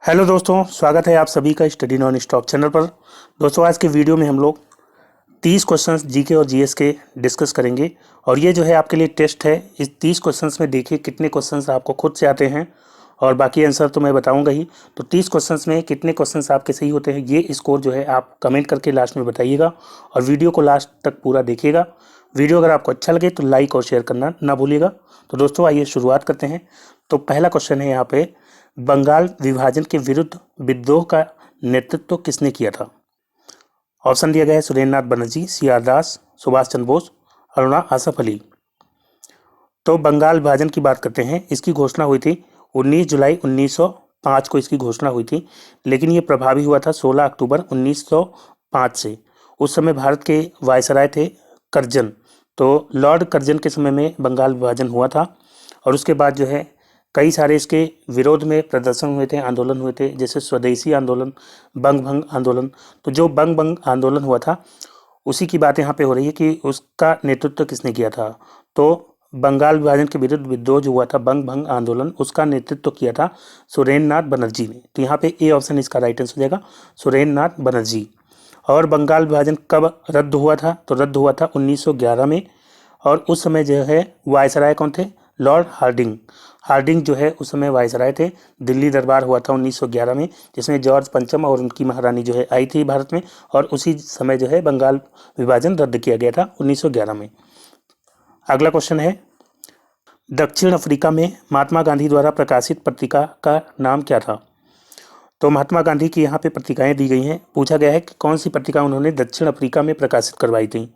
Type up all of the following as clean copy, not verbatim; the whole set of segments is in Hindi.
हेलो दोस्तों, स्वागत है आप सभी का स्टडी नॉन स्टॉप चैनल पर। दोस्तों, आज के वीडियो में हम लोग 30 क्वेश्चंस जीके और जीएस के डिस्कस करेंगे। और ये जो है आपके लिए टेस्ट है। इस 30 क्वेश्चंस में देखिए कितने क्वेश्चंस आपको खुद से आते हैं और बाकी आंसर तो मैं बताऊंगा ही। तो 30 क्वेश्चंस में कितने क्वेश्चंस आपके सही होते हैं, ये स्कोर जो है आप कमेंट करके लास्ट में बताइएगा। और वीडियो को लास्ट तक पूरा देखिएगा। वीडियो अगर आपको अच्छा लगे तो लाइक और शेयर करना ना भूलिएगा। तो दोस्तों, आइए शुरुआत करते हैं। तो पहला क्वेश्चन है यहाँ पे, बंगाल विभाजन के विरुद्ध विद्रोह का नेतृत्व किसने किया था? ऑप्शन दिया गया है सुरेंद्र नाथ बनर्जी, सी आर दास, सुभाष चंद्र बोस, अरुणा आसफ अली। तो बंगाल विभाजन की बात करते हैं। इसकी घोषणा हुई थी 19 जुलाई 1905 को इसकी घोषणा हुई थी, लेकिन ये प्रभावी हुआ था 16 अक्टूबर 1905 से। उस समय भारत के वायसराय थे कर्जन। तो लॉर्ड कर्जन के समय में बंगाल विभाजन हुआ था। और उसके बाद जो है कई सारे इसके विरोध में प्रदर्शन हुए थे, आंदोलन हुए थे, जैसे स्वदेशी आंदोलन, बंग भंग आंदोलन। तो जो बंग भंग आंदोलन हुआ था उसी की बात यहाँ पे हो रही है कि उसका नेतृत्व किसने किया था। तो बंगाल विभाजन के विरुद्ध विद्रोह जो हुआ था, बंग भंग आंदोलन, उसका नेतृत्व किया था सुरेंद्र नाथ बनर्जी ने। तो यहाँ पे ए ऑप्शन इसका राइट आंसर हो जाएगा, सुरेंद्र नाथ बनर्जी। और बंगाल विभाजन कब रद्द हुआ था? तो रद्द हुआ था 1911 में। और उस समय जो है वायसराय कौन थे? Lord Hardinge. हार्डिंग जो है उस समय वायसराय थे। दिल्ली दरबार हुआ था 1911 में, जिसमें जॉर्ज पंचम और उनकी महारानी जो है आई थी भारत में। और उसी समय जो है बंगाल विभाजन रद्द किया गया था 1911 में। अगला क्वेश्चन है, दक्षिण अफ्रीका में महात्मा गांधी द्वारा प्रकाशित पत्रिका का नाम क्या था? तो महात्मा गांधी की यहाँ पे पत्रिकाएं दी गई हैं। पूछा गया है कि कौन सी पत्रिका उन्होंने दक्षिण अफ्रीका में प्रकाशित करवाई थी।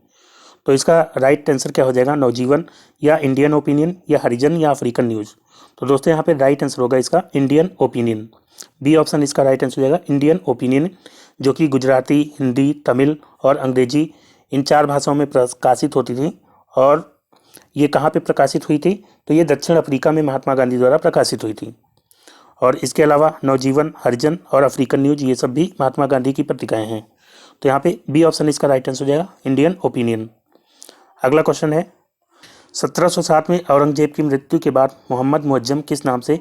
तो इसका राइट आंसर क्या हो जाएगा? नवजीवन, या इंडियन ओपिनियन, या हरिजन, या अफ्रीकन न्यूज़। तो दोस्तों, यहाँ पे राइट आंसर होगा इसका इंडियन ओपिनियन। बी ऑप्शन इसका राइट आंसर हो जाएगा, इंडियन ओपिनियन, जो कि गुजराती, हिंदी, तमिल और अंग्रेजी इन 4 भाषाओं में प्रकाशित होती थी। और ये कहाँ पे प्रकाशित हुई थी? तो ये दक्षिण अफ्रीका में महात्मा गांधी द्वारा प्रकाशित हुई थी। और इसके अलावा नवजीवन, हरिजन और अफ्रीकन न्यूज़, ये सब भी महात्मा गांधी की पत्रिकाएं हैं। तो यहाँ पे बी ऑप्शन इसका राइट आंसर हो जाएगा, इंडियन ओपिनियन। अगला क्वेश्चन है, 1707 में औरंगजेब की मृत्यु के बाद मोहम्मद मुअज्जम किस नाम से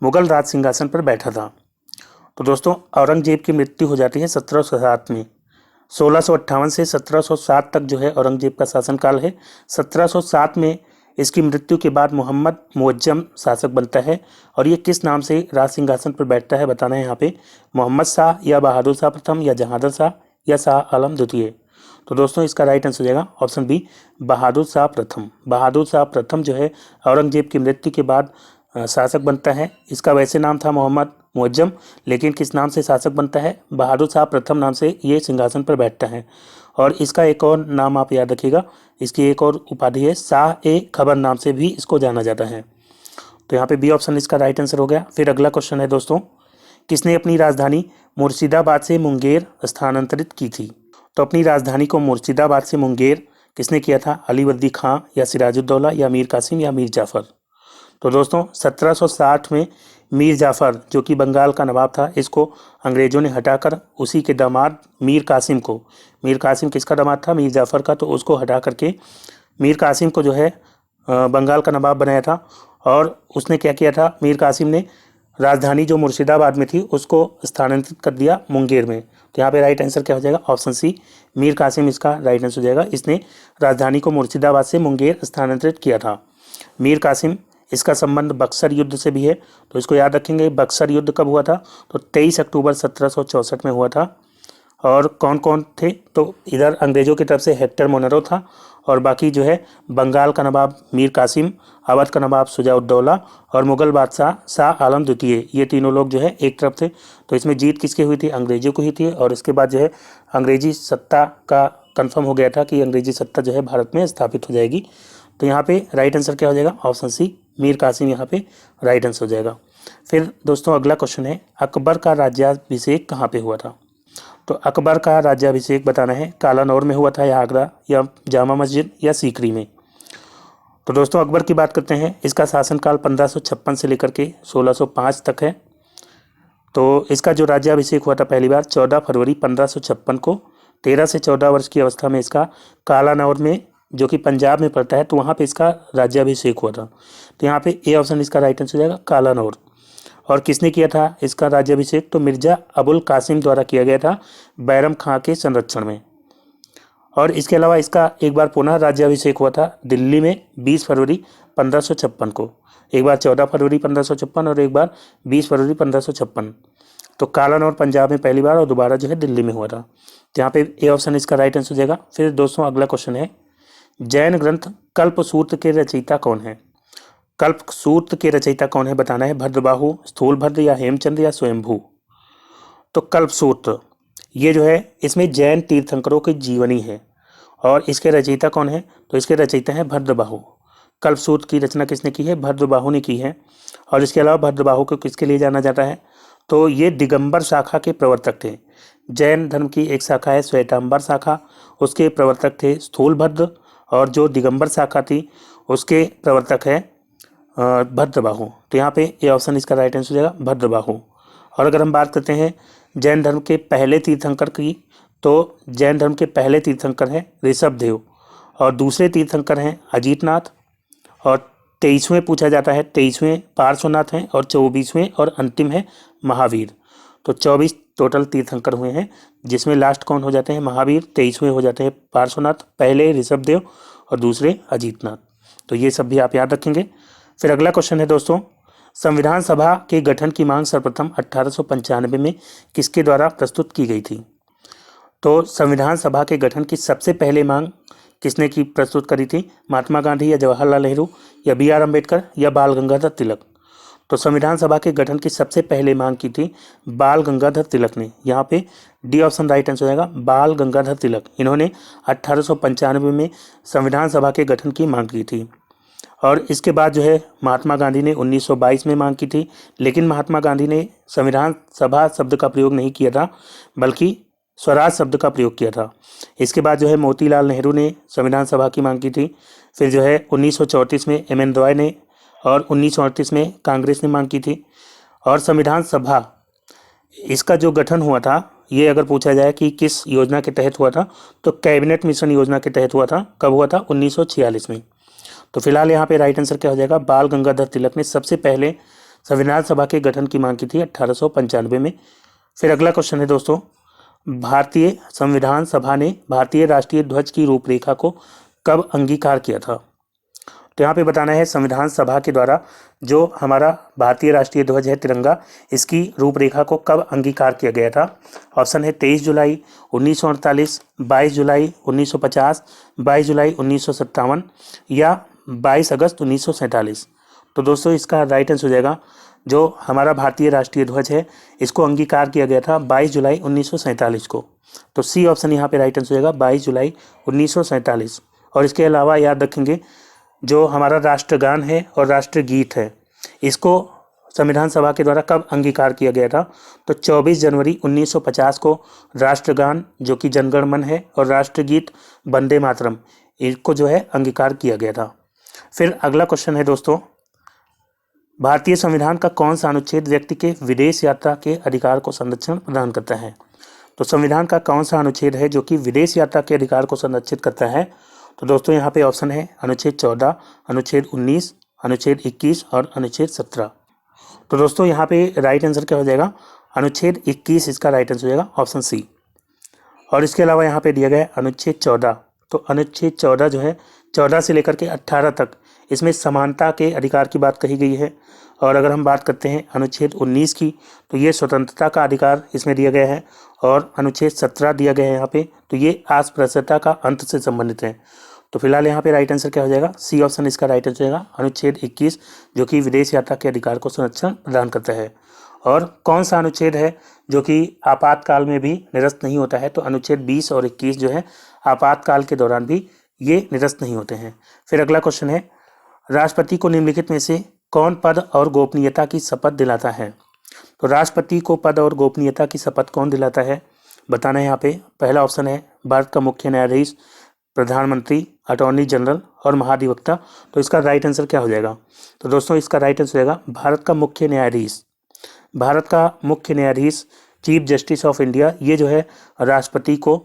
मुगल राज सिंहासन पर बैठा था? तो दोस्तों, औरंगजेब की मृत्यु हो जाती है 1707 में। 1658 से 1707 तक जो है औरंगजेब का शासनकाल है। 1707 में इसकी मृत्यु के बाद मोहम्मद मुअज्जम शासक बनता है। और ये किस नाम से राज सिंहासन पर बैठता है बताना है यहाँ पे, मोहम्मद शाह, या बहादुर शाह प्रथम, या जहांगीर शाह, या शाह आलम द्वितीय। तो दोस्तों, इसका राइट आंसर हो जाएगा ऑप्शन बी, बहादुर शाह प्रथम। बहादुर शाह प्रथम जो है औरंगजेब की मृत्यु के बाद शासक बनता है। इसका वैसे नाम था मोहम्मद मुअज्जम, लेकिन किस नाम से शासक बनता है? बहादुर शाह प्रथम नाम से ये सिंहासन पर बैठता है। और इसका एक और नाम आप याद रखिएगा, इसकी एक और उपाधि है, शाह ए खबर नाम से भी इसको जाना जाता है। तो यहाँ पे बी ऑप्शन इसका राइट आंसर हो गया। फिर अगला क्वेश्चन है दोस्तों, किसने अपनी राजधानी मुर्शिदाबाद से मुंगेर स्थानांतरित की थी? तो अपनी राजधानी को मुर्शिदाबाद से मुंगेर किसने किया था? अलीवर्दी खां, या सिराजुद्दौला, या मीर कासिम, या मीर जाफ़र। तो दोस्तों, 1760 में मीर जाफ़र, जो कि बंगाल का नवाब था, इसको अंग्रेज़ों ने हटाकर उसी के दामाद मीर कासिम को, मीर कासिम किसका दामाद था? मीर जाफ़र का। तो उसको हटा करके मीर कासिम को जो है बंगाल का नवाब बनाया था। और उसने क्या किया था? मीर कासिम ने राजधानी जो मुर्शिदाबाद में थी उसको स्थानांतरित कर दिया मुंगेर में। तो यहाँ पे राइट आंसर क्या हो जाएगा? ऑप्शन सी, मीर कासिम इसका राइट आंसर हो जाएगा। इसने राजधानी को मुर्शिदाबाद से मुंगेर स्थानांतरित किया था। मीर कासिम, इसका संबंध बक्सर युद्ध से भी है, तो इसको याद रखेंगे। बक्सर युद्ध कब हुआ था? तो 23 अक्टूबर 1764 में हुआ था। और कौन कौन थे? तो इधर अंग्रेज़ों की तरफ से हेक्टर मोनरो था, और बाकी जो है बंगाल का नवाब मीर कासिम, अवध का नवाब शुजाउद्दौला, और मुगल बादशाह शाह आलम द्वितीय, ये तीनों लोग जो है एक तरफ थे। तो इसमें जीत किसकी हुई थी? अंग्रेज़ों को ही थी। और इसके बाद जो है अंग्रेजी सत्ता का कन्फर्म हो गया था कि अंग्रेजी सत्ता जो है भारत में स्थापित हो जाएगी। तो यहाँ पे राइट आंसर क्या हो जाएगा? ऑप्शन सी, मीर कासिम यहाँ पे राइट आंसर हो जाएगा। फिर दोस्तों, अगला क्वेश्चन है, अकबर का राज्याभिषेक कहाँ पे हुआ था? तो अकबर का राज्याभिषेक बताना है, कालानौर में हुआ था, या आगरा, या जामा मस्जिद, या सीकरी में। तो दोस्तों, अकबर की बात करते हैं। इसका शासनकाल 1556 से लेकर के 1605 तक है। तो इसका जो राज्याभिषेक हुआ था पहली बार 14 फरवरी 1556 को। 13 से 14 वर्ष की अवस्था में इसका कालानौर में, जो कि पंजाब में पड़ता है, तो वहाँ पे इसका राज्याभिषेक हुआ था। तो यहाँ पे ए ऑप्शन इसका राइट आंसर हो जाएगा, कालानौर। और किसने किया था इसका राज्याभिषेक? तो मिर्जा अबुल कासिम द्वारा किया गया था बैरम खां के संरक्षण में। और इसके अलावा इसका एक बार पुनः राज्याभिषेक हुआ था दिल्ली में 20 फरवरी 1556 को। एक बार 14 फरवरी 1556 और एक बार 20 फरवरी 1556। तो कालन और पंजाब में पहली बार और दोबारा जो है दिल्ली में हुआ था। यहाँ पे ए ऑप्शन इसका राइट आंसर हो जाएगा। फिर दोस्तों अगला क्वेश्चन है, जैन ग्रंथ कल्पसूत्र के रचयिता कौन है? कल्पसूत्र के रचयिता कौन है बताना है। भद्रबाहु, स्थूलभद्र या हेमचंद्र या स्वयंभू? तो कल्पसूत्र ये जो है इसमें जैन तीर्थंकरों की जीवनी है और इसके रचयिता कौन है? तो इसके रचयिता है भद्रबाहु। कल्पसूत्र की रचना किसने की है? भद्रबाहु ने की है। और इसके अलावा भद्रबाहु को किसके लिए जाना जाता है? तो ये दिगंबर शाखा के प्रवर्तक थे। जैन धर्म की एक शाखा है श्वेतांबर शाखा, उसके प्रवर्तक थे स्थूलभद्र, और जो दिगंबर शाखा थी उसके प्रवर्तक है भद्रबाहु। तो यहाँ पे ये ऑप्शन इसका राइट आंसर हो जाएगा भद्रबाहु। और अगर हम बात करते हैं जैन धर्म के पहले तीर्थंकर की, तो जैन धर्म के पहले तीर्थंकर हैं ऋषभदेव और दूसरे तीर्थंकर हैं अजीतनाथ, और 23वें पूछा जाता है 23वें पार्श्वनाथ हैं और 24वें और अंतिम है महावीर। तो 24 टोटल तीर्थंकर हुए हैं जिसमें लास्ट कौन हो जाते हैं? महावीर। 23वें हो जाते हैं पार्श्वनाथ, पहले ऋषभदेव और दूसरे अजीतनाथ। तो ये सब भी आप याद रखेंगे। फिर अगला क्वेश्चन है दोस्तों, संविधान सभा के गठन की मांग सर्वप्रथम 1895 में किसके द्वारा प्रस्तुत की गई थी? तो संविधान सभा के गठन की सबसे पहले मांग किसने की प्रस्तुत करी थी? महात्मा गांधी या जवाहरलाल नेहरू या बी आर अम्बेडकर या बाल गंगाधर तिलक? तो संविधान सभा के गठन की सबसे पहले मांग की थी बाल गंगाधर तिलक ने। यहाँ पे डी ऑप्शन राइट आंसर हो जाएगा, बाल गंगाधर तिलक। इन्होंने 1895 में संविधान सभा के गठन की मांग की थी। और इसके बाद जो है महात्मा गांधी ने 1922 में मांग की थी, लेकिन महात्मा गांधी ने संविधान सभा शब्द का प्रयोग नहीं किया था बल्कि स्वराज शब्द का प्रयोग किया था। इसके बाद जो है मोतीलाल नेहरू ने संविधान सभा की मांग की थी। फिर जो है 1934 में एम एन रॉय ने, और 1938 में कांग्रेस ने मांग की थी। और संविधान सभा इसका जो गठन हुआ था, ये अगर पूछा जाए कि किस योजना के तहत हुआ था, तो कैबिनेट मिशन योजना के तहत हुआ था। कब हुआ था? 1946 में। तो फिलहाल यहाँ पे राइट आंसर क्या हो जाएगा? बाल गंगाधर तिलक ने सबसे पहले संविधान सभा के गठन की मांग की थी 1895 में। फिर अगला क्वेश्चन है दोस्तों, भारतीय संविधान सभा ने भारतीय राष्ट्रीय ध्वज की रूपरेखा को कब अंगीकार किया था? तो यहाँ पे बताना है संविधान सभा के द्वारा जो हमारा भारतीय राष्ट्रीय ध्वज है तिरंगा, इसकी रूपरेखा को कब अंगीकार किया गया था? ऑप्शन है 23 जुलाई 1948, 22 जुलाई 1950, 22 जुलाई 1957 या 22 अगस्त 1947। तो दोस्तों इसका राइट आंसर हो जाएगा, जो हमारा भारतीय राष्ट्रीय ध्वज है इसको अंगीकार किया गया था 22 जुलाई 1947 को। तो सी ऑप्शन यहाँ पे राइट आंसर हो जाएगा 22 जुलाई 1947। और इसके अलावा याद रखेंगे जो हमारा राष्ट्रगान है और राष्ट्रगीत है, इसको संविधान सभा के द्वारा कब अंगीकार किया गया था? तो 24 जनवरी 1950 को राष्ट्रगान जो कि जनगण मन है और राष्ट्रगीत वंदे मातरम, इनको जो है अंगीकार किया गया था। फिर अगला क्वेश्चन है दोस्तों, भारतीय संविधान का कौन सा अनुच्छेद व्यक्ति के विदेश यात्रा के अधिकार को संरक्षण प्रदान करता है? तो संविधान का कौन सा अनुच्छेद है जो कि विदेश यात्रा के अधिकार को संरक्षित करता है? तो दोस्तों यहाँ पे ऑप्शन है अनुच्छेद 14, अनुच्छेद 19, अनुच्छेद 21 और अनुच्छेद 17। तो दोस्तों यहाँ पे राइट आंसर क्या हो जाएगा? अनुच्छेद 21 इसका राइट आंसर हो जाएगा, ऑप्शन सी। और इसके अलावा यहाँ पे दिया गया है अनुच्छेद 14। तो अनुच्छेद 14 जो है 14 से लेकर के 18 तक इसमें समानता के अधिकार की बात कही गई है। और अगर हम बात करते हैं अनुच्छेद 19 की, तो ये स्वतंत्रता का अधिकार इसमें दिया गया है। और अनुच्छेद 17 दिया गया है यहाँ पे, तो ये अस्पृश्यता का अंत से संबंधित है। तो फिलहाल यहाँ पे राइट आंसर क्या हो जाएगा? सी ऑप्शन इसका राइट आंसर हो जाएगा, अनुच्छेद 21 जो कि विदेश यात्रा के अधिकार को संरक्षण प्रदान करता है। और कौन सा अनुच्छेद है जो कि आपातकाल में भी निरस्त नहीं होता है? तो अनुच्छेद 20 और 21 जो है आपातकाल के दौरान भी ये निरस्त नहीं होते हैं। फिर अगला क्वेश्चन है, राष्ट्रपति को निम्नलिखित में से कौन पद और गोपनीयता की शपथ दिलाता है? तो राष्ट्रपति को पद और गोपनीयता की शपथ कौन दिलाता है बताना है यहाँ पे। पहला ऑप्शन है भारत का मुख्य न्यायाधीश, प्रधानमंत्री, अटॉर्नी जनरल और महाधिवक्ता। तो इसका राइट आंसर क्या हो जाएगा? तो दोस्तों इसका राइट आंसर होगा भारत का मुख्य न्यायाधीश। भारत का मुख्य न्यायाधीश, चीफ जस्टिस ऑफ इंडिया, ये जो है राष्ट्रपति को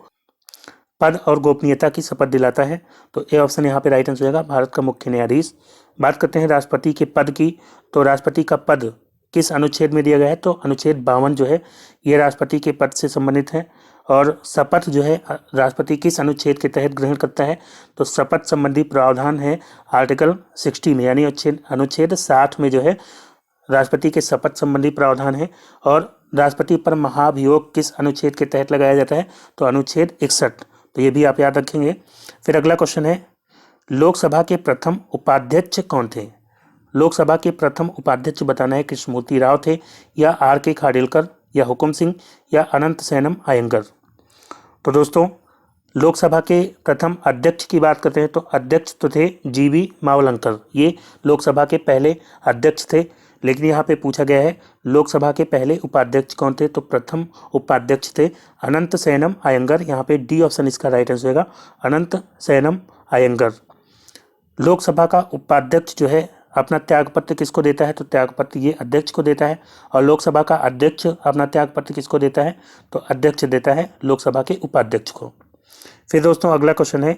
पद और गोपनीयता की शपथ दिलाता है। तो ए ऑप्शन यहाँ पे राइट आंसर हो जाएगा, भारत का मुख्य न्यायाधीश। बात करते हैं राष्ट्रपति के पद की, तो राष्ट्रपति का पद किस अनुच्छेद में दिया गया है? तो अनुच्छेद 52 जो है ये राष्ट्रपति के पद से संबंधित है। और शपथ जो है राष्ट्रपति किस अनुच्छेद के तहत ग्रहण करता है? तो शपथ संबंधी प्रावधान है आर्टिकल 60 में, यानी अनुच्छेद 60 में जो है राष्ट्रपति के शपथ संबंधी प्रावधान है। और राष्ट्रपति पर महाभियोग किस अनुच्छेद के तहत लगाया जाता है? तो अनुच्छेद 61। तो ये भी आप याद रखेंगे। फिर अगला क्वेश्चन है, लोकसभा के प्रथम उपाध्यक्ष कौन थे? लोकसभा के प्रथम उपाध्यक्ष बताना है, कृष्णमूर्ति राव थे, या आर के खाडिलकर, या हुकुम सिंह, या अनंत सैनम अयंगर? तो दोस्तों लोकसभा के प्रथम अध्यक्ष की बात करते हैं तो अध्यक्ष तो थे जीवी मावलंकर, ये लोकसभा के पहले अध्यक्ष थे। लेकिन यहाँ पे पूछा गया है लोकसभा के पहले उपाध्यक्ष कौन थे? तो प्रथम उपाध्यक्ष थे अनंत सैनम अयंगर। यहाँ पे डी ऑप्शन इसका राइट आंसर होगा, अनंत सैनम अयंगर। लोकसभा का उपाध्यक्ष जो है अपना त्यागपत्र किसको देता है? तो त्यागपत्र ये अध्यक्ष को देता है। और लोकसभा का अध्यक्ष अपना त्यागपत्र किसको देता है? तो अध्यक्ष देता है लोकसभा के उपाध्यक्ष को। फिर दोस्तों अगला क्वेश्चन है,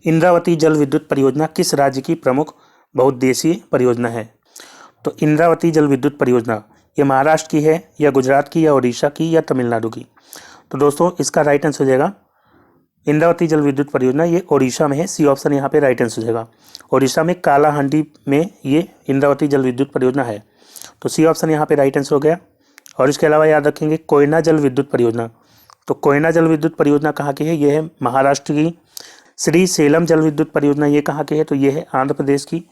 इंद्रावती जल विद्युत परियोजना किस राज्य की प्रमुख बहुउद्देशीय परियोजना है? तो इंद्रावती जल विद्युत परियोजना ये महाराष्ट्र की है, या गुजरात की, या उड़ीसा की, या तमिलनाडु की? तो दोस्तों इसका राइट आंसर हो जाएगा इंद्रावती जल विद्युत परियोजना ये ओडिशा में है। सी ऑप्शन यहाँ पे राइट आंसर हो जाएगा। ओडिशा में कालाहांडी में ये इंद्रावती जल विद्युत परियोजना है। तो सी ऑप्शन यहाँ पे राइट आंसर हो गया। और इसके अलावा याद रखेंगे कोयना जल विद्युत परियोजना। तो कोयना जल विद्युत परियोजना कहाँ की है? ये है महाराष्ट्र की। श्री सेलम जल विद्युत परियोजना ये कहाँ की है? तो ये है आंध्र प्रदेश की।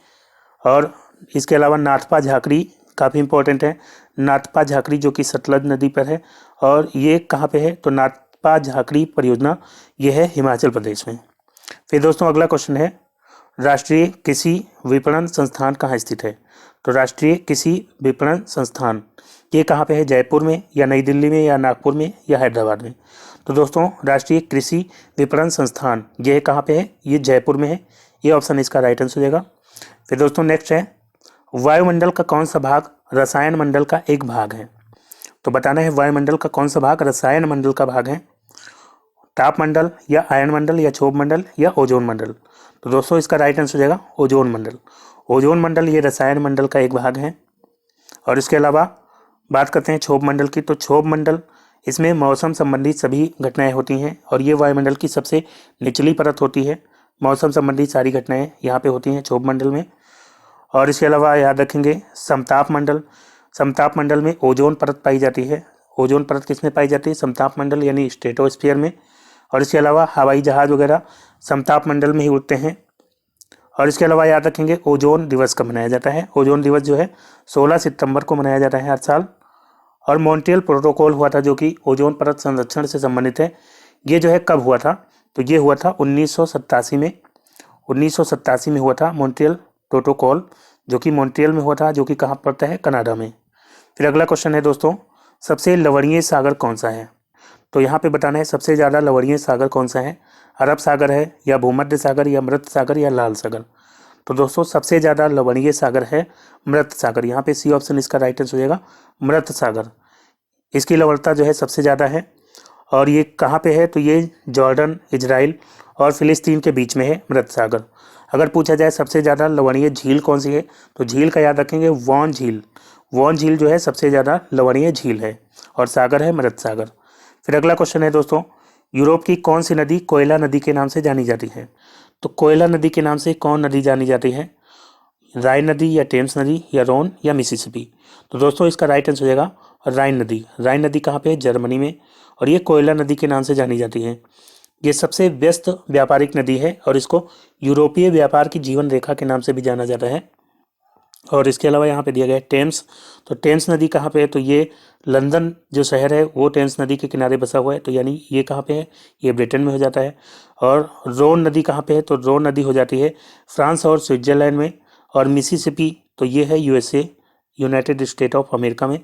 और इसके अलावा नाथपा झाकड़ी काफ़ी इंपॉर्टेंट है, नाथपा झाकड़ी जो कि सतलज नदी पर है। और ये कहाँ पे है? तो नाथपा झाकड़ी परियोजना ये है हिमाचल प्रदेश में। फिर दोस्तों अगला क्वेश्चन है, राष्ट्रीय कृषि विपणन संस्थान कहाँ स्थित है? तो राष्ट्रीय कृषि विपणन संस्थान ये कहाँ पे है? जयपुर में, या नई दिल्ली में, या नागपुर में, या हैदराबाद में? तो दोस्तों राष्ट्रीय कृषि विपणन संस्थान ये कहाँ पे है? ये जयपुर में है। ये ऑप्शन इसका राइट आंसर हो जाएगा। फिर दोस्तों नेक्स्ट है, वायुमंडल का कौन सा भाग रसायन मंडल का एक भाग है? तो बताना है वायुमंडल का कौन सा भाग रसायन मंडल का भाग है? ताप मंडल, या आयन मंडल, या क्षोभ मंडल, या ओजोन मंडल? तो दोस्तों इसका राइट आंसर हो जाएगा ओजोन मंडल। ओजोन मंडल ये रसायन मंडल का एक भाग है। और इसके अलावा बात करते हैं क्षोभ मंडल की। तो क्षोभ मंडल इसमें मौसम संबंधी सभी घटनाएं होती हैं, और ये वायुमंडल की सबसे निचली परत होती है। मौसम संबंधी सारी घटनाएं यहाँ पे होती हैं क्षोभ मंडल में। और इसके अलावा याद रखेंगे समताप मंडल। समताप मंडल में ओजोन परत पाई जाती है। ओजोन परत किसमें पाई जाती है? समताप मंडल यानी स्ट्रेटोस्फीयर में। और इसके अलावा हवाई जहाज वगैरह समताप मंडल में ही उड़ते हैं। और इसके अलावा याद रखेंगे ओजोन दिवस कब मनाया जाता है? ओजोन दिवस जो है 16 सितंबर को मनाया जाता है हर साल। और मॉन्ट्रियल प्रोटोकॉल हुआ था जो कि ओजोन परत संरक्षण से संबंधित है, ये जो है कब हुआ था? तो ये हुआ था 1987 में। 1987 में हुआ था मॉन्ट्रियल प्रोटोकॉल, जो कि मॉन्ट्रियल में हुआ था, जो कि कहाँ पड़ता है? कनाडा में। फिर अगला क्वेश्चन है दोस्तों, सबसे लवणीय सागर कौन सा है? तो यहाँ पे बताना है सबसे ज़्यादा लवणीय सागर कौन सा है? अरब सागर है, या भूमध्य सागर, या मृत सागर, या लाल सागर? तो दोस्तों सबसे ज़्यादा लवणीय सागर है मृत सागर। यहाँ पे सी ऑप्शन इसका राइट आंसर हो जाएगा मृत सागर। इसकी लवणता जो है सबसे ज़्यादा है। और ये कहाँ पे है? तो ये जॉर्डन, इजराइल और फिलिस्तीन के बीच में है मृत सागर। अगर पूछा जाए सबसे ज़्यादा लवणीय झील कौन सी है, तो झील का याद रखेंगे वॉन झील। वॉन झील जो है सबसे ज़्यादा लवणीय झील है, और सागर है मृत सागर। फिर अगला क्वेश्चन है दोस्तों, यूरोप की कौन सी नदी कोयला नदी के नाम से जानी जाती है? तो कोयला नदी के नाम से कौन नदी जानी जाती है? राइन नदी, या टेम्स नदी, या रोन, या मिसिसिपी? तो दोस्तों इसका राइट आंसर हो जाएगा राइन नदी। राइन नदी कहाँ पे है? जर्मनी में। और ये कोयला नदी के नाम से जानी जाती है। ये सबसे व्यस्त व्यापारिक नदी है, और इसको यूरोपीय व्यापार की जीवन रेखा के नाम से भी जाना जाता है। और इसके अलावा यहाँ पे दिया गया है टेम्स। तो टेम्स नदी कहाँ पे है? तो ये लंदन जो शहर है वो टेम्स नदी के किनारे बसा हुआ है, तो यानी ये कहाँ पे है? ये ब्रिटेन में हो जाता है। और रोन नदी कहाँ पे है? तो रोन नदी हो जाती है फ्रांस और स्विट्जरलैंड में। और मिसिसिपी तो ये है USA, United state of America में।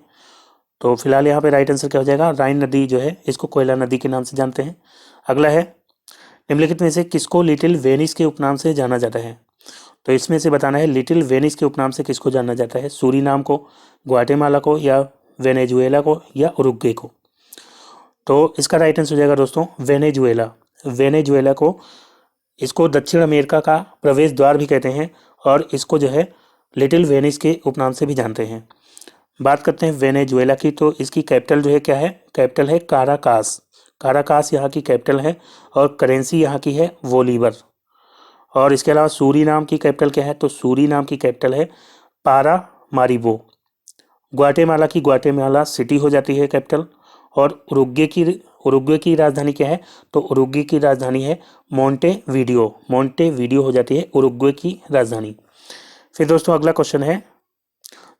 तो फिलहाल यहाँ पे राइट आंसर क्या हो जाएगा? राइन नदी जो है इसको कोयला नदी के नाम से जानते हैं। अगला है, निम्नलिखित में से किसको लिटिल वेनिस के उपनाम से जाना जाता है? तो इसमें से बताना है लिटिल वेनिस के उपनाम से किसको जाना जाता है? सूरीनाम को, ग्वाटेमाला को, या वेनेजुएला को, या उरुग्वे को? तो इसका राइट आंसर हो जाएगा दोस्तों वेनेजुएला। वेनेजुएला को, इसको दक्षिण अमेरिका का प्रवेश द्वार भी कहते हैं, और इसको जो है लिटिल वेनिस के उपनाम से भी जानते हैं। बात करते हैं वेनेजुएला की, तो इसकी कैपिटल जो है क्या है, कैपिटल है काराकास। काराकास यहाँ की कैपिटल है और करेंसी यहाँ की है बोलीवर। और इसके अलावा सूरीनाम की कैपिटल क्या है, तो सूरीनाम की कैपिटल है पारामारिबो। ग्वाटेमाला की ग्वाटेमाला सिटी हो जाती है कैपिटल। और उरुग्वे की राजधानी क्या है, तो उरुग्वे की राजधानी है मोंटेवीडियो। मोंटेवीडियो हो जाती है उरुग्वे की राजधानी। फिर दोस्तों अगला क्वेश्चन है,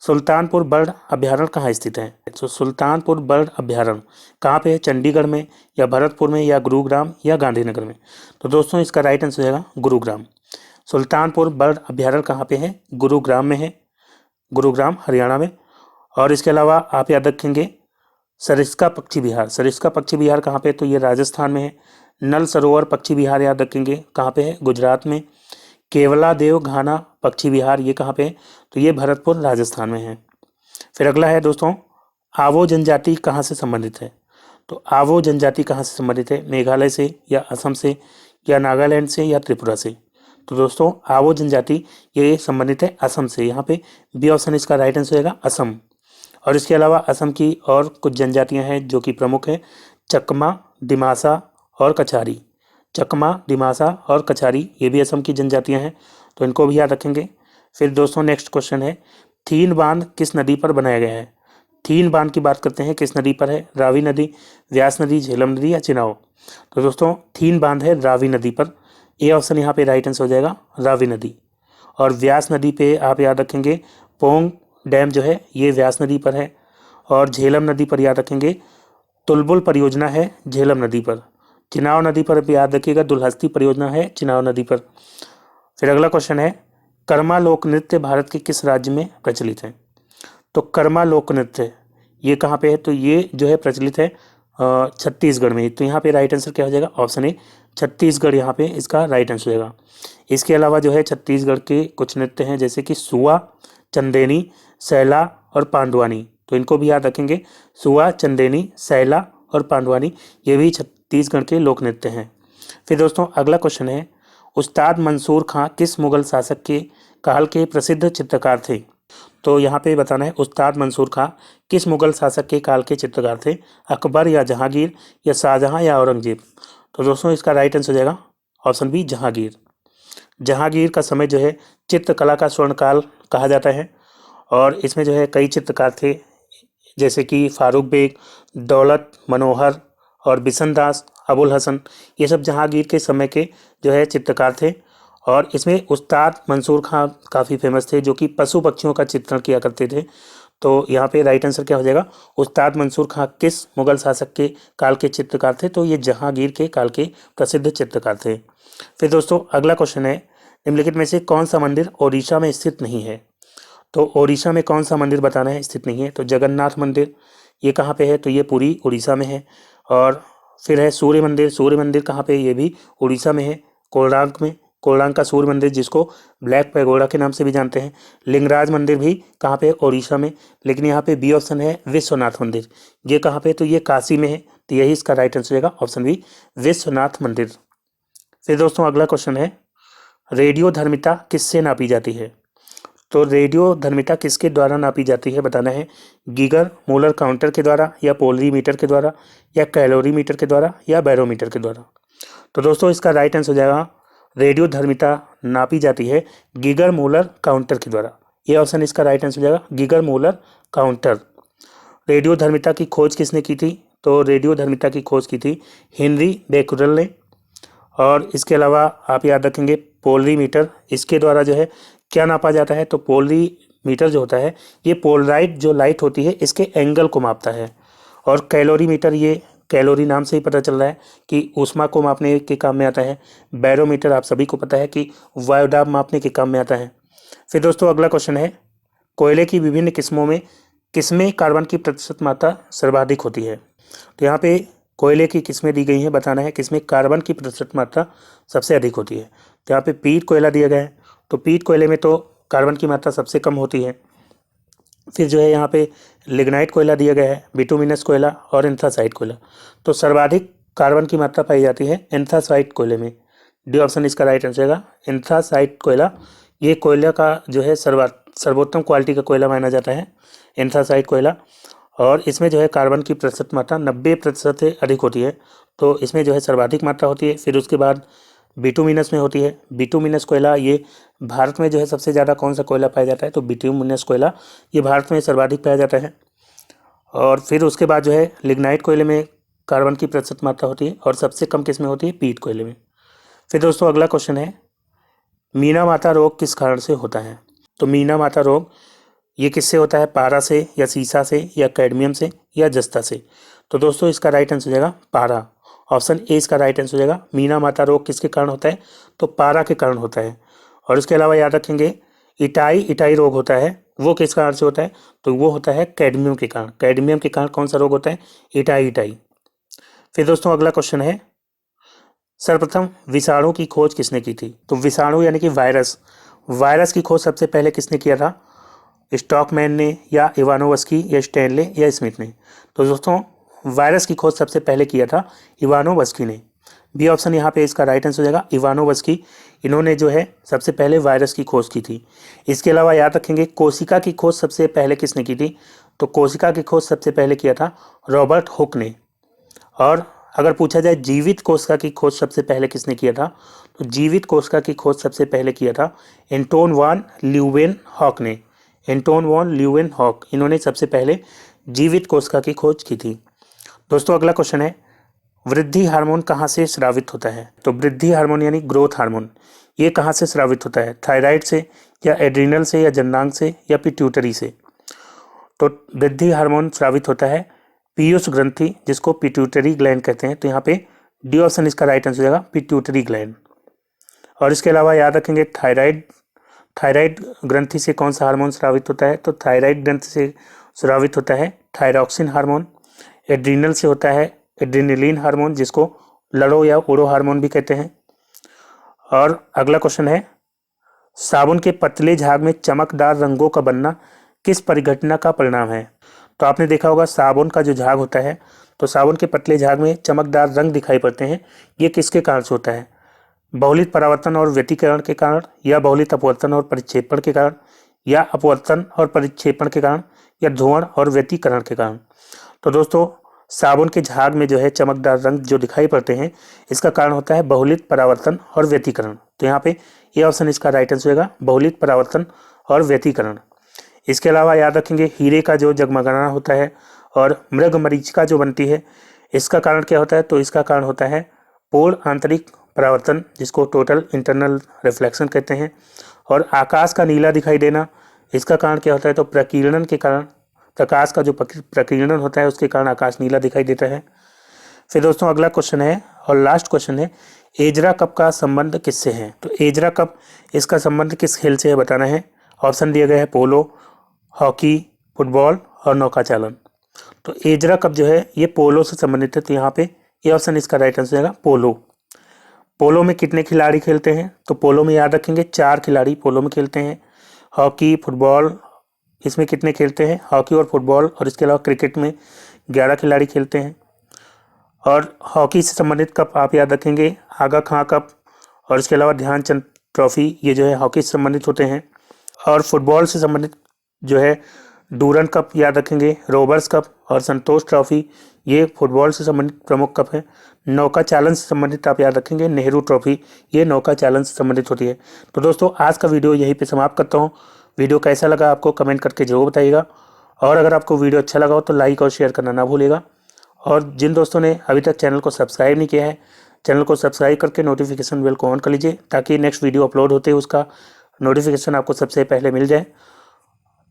सुल्तानपुर बर्ड अभ्यारण्य कहाँ स्थित है। तो सुल्तानपुर बर्ड अभ्यारण्य कहाँ पे है, चंडीगढ़ में या भरतपुर में या गुरुग्राम या गांधीनगर में। तो दोस्तों इसका राइट आंसर हो जाएगा गुरुग्राम। सुल्तानपुर बर्ड अभ्यारण्य कहाँ पे है, गुरुग्राम में है, गुरुग्राम हरियाणा में। और इसके अलावा आप याद रखेंगे सरिस्का पक्षी विहार। सरिस्का पक्षी विहार कहाँ पे, तो ये राजस्थान में है। नल सरोवर पक्षी विहार याद रखेंगे कहाँ पे है, गुजरात में। केवलादेव घाना पक्षी विहार ये कहाँ पे है, तो ये भरतपुर राजस्थान में है। फिर अगला है दोस्तों, आवो जनजाति कहाँ से संबंधित है। तो आवो जनजाति कहाँ से संबंधित है, मेघालय से या असम से या नागालैंड से या त्रिपुरा से। तो दोस्तों आवो जनजाति ये संबंधित है असम से। यहाँ पे बी ऑप्शन इसका राइट आंसर होगा असम। और इसके अलावा असम की और कुछ जनजातियां हैं जो कि प्रमुख है, चकमा, दिमासा और कछारी। चकमा, दिमासा और कछारी ये भी असम की जनजातियां हैं, तो इनको भी याद रखेंगे। फिर दोस्तों नेक्स्ट क्वेश्चन है, थीन बांध किस नदी पर बनाया गया है। थीन बांध की बात करते हैं, किस नदी पर है, रावी नदी, व्यास नदी, झेलम नदी या चिनाव। तो दोस्तों थीन बांध है रावी नदी पर। ए ऑप्शन यहाँ पे राइट आंसर हो जाएगा रावी नदी। और व्यास नदी पे आप याद रखेंगे पोंग डैम जो है ये व्यास नदी पर है। और झेलम नदी पर याद रखेंगे तुलबुल परियोजना है झेलम नदी पर। चिनाव नदी पर भी याद रखिएगा दुलहस्ती परियोजना है चिनाव नदी पर। फिर अगला क्वेश्चन है, कर्मा लोक नृत्य भारत के किस राज्य में प्रचलित है। तो कर्मा लोक नृत्य ये कहाँ पे है, तो ये जो है प्रचलित है छत्तीसगढ़ में। तो यहाँ पे राइट आंसर क्या हो जाएगा, ऑप्शन ए छत्तीसगढ़ यहाँ पे इसका राइट आंसर होगा। इसके अलावा जो है छत्तीसगढ़ के कुछ नृत्य हैं जैसे कि सुआ, चंदेनी, सैला और पांडवानी। तो इनको भी याद रखेंगे, सुआ, चंदेनी, सैला और पांडवानी ये भी छत्तीसगढ़ के लोक नृत्य हैं। फिर दोस्तों अगला क्वेश्चन है, उस्ताद मंसूर खां किस मुगल शासक के काल के प्रसिद्ध चित्रकार थे। तो यहाँ पे बताना है उस्ताद मंसूर खां किस मुगल शासक के काल के चित्रकार थे, अकबर या जहांगीर या शाहजहां या औरंगजेब। तो दोस्तों इसका राइट आंसर हो जाएगा ऑप्शन बी जहांगीर। जहांगीर का समय जो है चित्रकला का स्वर्णकाल कहा जाता है। और इसमें जो है कई चित्रकार थे जैसे कि फारूक बेग, दौलत मनोहर और बिशन दास, अबुल हसन, ये सब जहांगीर के समय के जो है चित्रकार थे। और इसमें उस्ताद मंसूर खां काफ़ी फेमस थे जो कि पशु पक्षियों का चित्रण किया करते थे। तो यहाँ पे राइट आंसर क्या हो जाएगा, उस्ताद मंसूर खां किस मुगल शासक के काल के चित्रकार थे, तो ये जहांगीर के काल के प्रसिद्ध चित्रकार थे। फिर दोस्तों अगला क्वेश्चन है, निम्नलिखित में से कौन सा मंदिर ओडिशा में स्थित नहीं है। तो ओडिशा में कौन सा मंदिर बताना है स्थित नहीं है, तो जगन्नाथ मंदिर ये कहाँ पे है, तो ये पूरी उड़ीसा में है। और फिर है सूर्य मंदिर, सूर्य मंदिर कहाँ पे, ये भी उड़ीसा में है, कोणार्क में। कोणार्क का सूर्य मंदिर जिसको ब्लैक पैगोडा के नाम से भी जानते हैं। लिंगराज मंदिर भी कहाँ पे, ओडिशा में। लेकिन यहाँ पे बी ऑप्शन है विश्वनाथ मंदिर, ये कहाँ पे, तो ये काशी में है। तो यही इसका राइट आंसर होगा ऑप्शन बी विश्वनाथ मंदिर। फिर दोस्तों अगला क्वेश्चन है, रेडियो धर्मिता किससे नापी जाती है। तो रेडियो धर्मिता किसके द्वारा नापी जाती है बताना है, गीगर मोलर काउंटर के द्वारा या पोलरीमीटर के द्वारा या कैलोरीमीटर के द्वारा या बैरोमीटर के द्वारा। तो दोस्तों इसका राइट आंसर हो जाएगा, रेडियो धर्मिता नापी जाती है गीगर मोलर काउंटर के द्वारा। ये ऑप्शन इसका राइट आंसर हो जाएगा गीगर मोलर काउंटर। रेडियो धर्मिता की खोज किसने की थी, तो रेडियो धर्मिता की खोज की थी हेनरी बेकुरल ने। और इसके अलावा आप याद रखेंगे पोलरीमीटर, इसके द्वारा जो है क्या नापा जाता है, तो पोलरीमीटर जो होता है ये पोलराइट जो लाइट होती है इसके एंगल को मापता है। और कैलोरीमीटर ये कैलोरी नाम से ही पता चल रहा है कि ऊष्मा को मापने के काम में आता है। बैरोमीटर आप सभी को पता है कि वायुदाब मापने के काम में आता है। फिर दोस्तों अगला क्वेश्चन है, कोयले की विभिन्न किस्मों में किसमें कार्बन की प्रतिशत मात्रा सर्वाधिक होती है। तो यहाँ पे कोयले की किस्में दी गई हैं, बताना है किसमें कार्बन की प्रतिशत मात्रा सबसे अधिक होती है। तो यहाँ पे पीट कोयला दिया गया है, तो पीट कोयले में तो कार्बन की मात्रा सबसे कम होती है। फिर जो है यहाँ पे लिग्नाइट कोयला दिया गया है, बिटुमिनस कोयला और एंथ्रासाइट कोयला। तो सर्वाधिक कार्बन की मात्रा पाई जाती है एंथ्रासाइट कोयले में। डी ऑप्शन इसका राइट आंसर होगा एंथ्रासाइट कोयला ये कोयला का जो है सर्वोत्तम क्वालिटी का कोयला माना जाता है, एंथ्रासाइट कोयला। और इसमें जो है कार्बन की प्रतिशत मात्रा 90% से अधिक होती है, तो इसमें जो है सर्वाधिक मात्रा होती है। फिर उसके बाद बिटुमिनस में होती है। बिटुमिनस कोयला ये भारत में जो है सबसे ज़्यादा कौन सा कोयला पाया जाता है, तो बिटुमिनस कोयला ये भारत में सर्वाधिक पाया जाता है। और फिर उसके बाद जो है लिग्नाइट कोयले में कार्बन की प्रतिशत मात्रा होती है, और सबसे कम किस में होती है, पीट कोयले में। फिर दोस्तों अगला क्वेश्चन है, मीना माता रोग किस कारण से होता है। तो मीना माता रोग ये किससे होता है, पारा से या सीसा से या कैडमियम से या जस्ता से। तो दोस्तों इसका राइट आंसर हो जाएगा पारा। ऑप्शन ए इसका राइट आंसर हो जाएगा। मीना माता रोग किसके कारण होता है, तो पारा के कारण होता है। और इसके अलावा याद रखेंगे इटाई रोग होता है, वो किस कारण से होता है, तो वो होता है कैडमियम के कारण। कैडमियम के कारण कौन सा रोग होता है, इटाई। फिर दोस्तों अगला क्वेश्चन है, सर्वप्रथम विषाणु की खोज किसने की थी। तो विषाणु यानी कि वायरस की खोज सबसे पहले किसने किया था, स्टॉकमैन ने या इवानोवस्की या स्टैनले या स्मिथ ने। तो दोस्तों वायरस की खोज सबसे पहले किया था इवानोवस्की ने। बी ऑप्शन यहाँ पे इसका राइट आंसर हो जाएगा, इवानोवस्की। इन्होंने जो है सबसे पहले वायरस की खोज की थी। इसके अलावा याद रखेंगे कोशिका की खोज सबसे पहले किसने की थी, तो कोशिका की खोज सबसे पहले किया था रॉबर्ट हुक ने। और अगर पूछा जाए जीवित कोशिका की खोज सबसे पहले किसने किया था, तो जीवित कोशिका की खोज सबसे पहले किया था एंटोन वान ल्यूवेनहॉक ने। एंटोन वॉन ल्यूवेनहॉक, इन्होंने सबसे पहले जीवित कोशिका की खोज की थी। दोस्तों अगला क्वेश्चन है, वृद्धि हार्मोन कहाँ से स्रावित होता है। तो वृद्धि हार्मोन यानी ग्रोथ हार्मोन ये कहाँ से स्रावित होता है, थायराइड से या एड्रिनल से या जननांग से या पिट्यूटरी से। तो वृद्धि हार्मोन स्रावित होता है पीयूष ग्रंथि, जिसको पिट्यूटरी ग्लैंड कहते हैं। तो यहाँ पे डी ऑप्शन इसका राइट आंसर हो जाएगा, पिट्यूटरी ग्लैंड। और इसके अलावा याद रखेंगे थायराइड ग्रंथि से कौन सा हार्मोन स्रावित होता है, तो थायराइड ग्रंथि से स्रावित होता है थायरॉक्सिन हार्मोन। एड्रिनल से होता है एड्रिनलिन हार्मोन, जिसको लड़ो या उड़ो हार्मोन भी कहते हैं। और अगला क्वेश्चन है, साबुन के पतले झाग में चमकदार रंगों का बनना किस परिघटना का परिणाम है। तो आपने देखा होगा साबुन का जो झाग होता है, तो साबुन के पतले झाग में चमकदार रंग दिखाई पड़ते हैं, ये किसके कारण से होता है, बहुलित परावर्तन और व्यतिकरण के कारण, या बहुलित अपवर्तन और परिक्षेपण के कारण, या अपवर्तन और परिक्षेपण के कारण, या ध्रुवण और व्यतिकरण के कारण। तो दोस्तों साबुन के झाग में जो है चमकदार रंग जो दिखाई पड़ते हैं, इसका कारण होता है बहुलित परावर्तन और व्यतिकरण। तो यहाँ पे ये ऑप्शन इसका राइट आंसर होगा, बहुलित परावर्तन और व्यतिकरण। इसके अलावा याद रखेंगे हीरे का जो जगमगाना होता है और मृग मरीचिका जो बनती है, इसका कारण क्या होता है, तो इसका कारण होता है पूर्ण आंतरिक परावर्तन, जिसको टोटल इंटरनल रिफ्लेक्शन कहते हैं। और आकाश का नीला दिखाई देना, इसका कारण क्या होता है, तो प्रकीर्णन के कारण, प्रकाश का जो प्रकीर्णन होता है उसके कारण आकाश नीला दिखाई देता है। फिर दोस्तों अगला क्वेश्चन है और लास्ट क्वेश्चन है, एजरा कप का संबंध किससे है। तो एजरा कप इसका संबंध किस खेल से है बताना है। ऑप्शन दिए गए हैं पोलो, हॉकी, फुटबॉल और नौकाचालन। तो एजरा कप जो है ये पोलो से संबंधित है, तो यहाँ पे ये ऑप्शन इसका राइट आंसर होगा पोलो। पोलो में कितने खिलाड़ी खेलते हैं, तो पोलो में याद रखेंगे 4 खिलाड़ी पोलो में खेलते हैं। हॉकी, फुटबॉल, इसमें कितने खेलते हैं, हॉकी और फुटबॉल, और इसके अलावा क्रिकेट में 11 खिलाड़ी खेलते हैं। और हॉकी से संबंधित कप आप याद रखेंगे आगा खां कप, और इसके अलावा ध्यानचंद ट्रॉफी, ये जो है हॉकी से संबंधित होते हैं। और फुटबॉल से संबंधित जो है डूरन कप याद रखेंगे, रोबर्स कप और संतोष ट्रॉफी, ये फुटबॉल से संबंधित प्रमुख कप है। नौका चालन से संबंधित आप याद रखेंगे नेहरू ट्रॉफी, ये नौका चालन से संबंधित होती है। तो दोस्तों आज का वीडियो यहीं पे समाप्त करता हूँ। वीडियो कैसा लगा आपको कमेंट करके जरूर बताइएगा, और अगर आपको वीडियो अच्छा लगा हो तो लाइक और शेयर करना ना भूलिएगा। और जिन दोस्तों ने अभी तक चैनल को सब्सक्राइब नहीं किया है, चैनल को सब्सक्राइब करके नोटिफिकेशन बेल को ऑन कर लीजिए, ताकि नेक्स्ट वीडियो अपलोड होते ही उसका नोटिफिकेशन आपको सबसे पहले मिल जाए।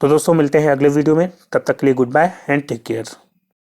तो दोस्तों मिलते हैं अगले वीडियो में, तब तक के लिए good bye and take care.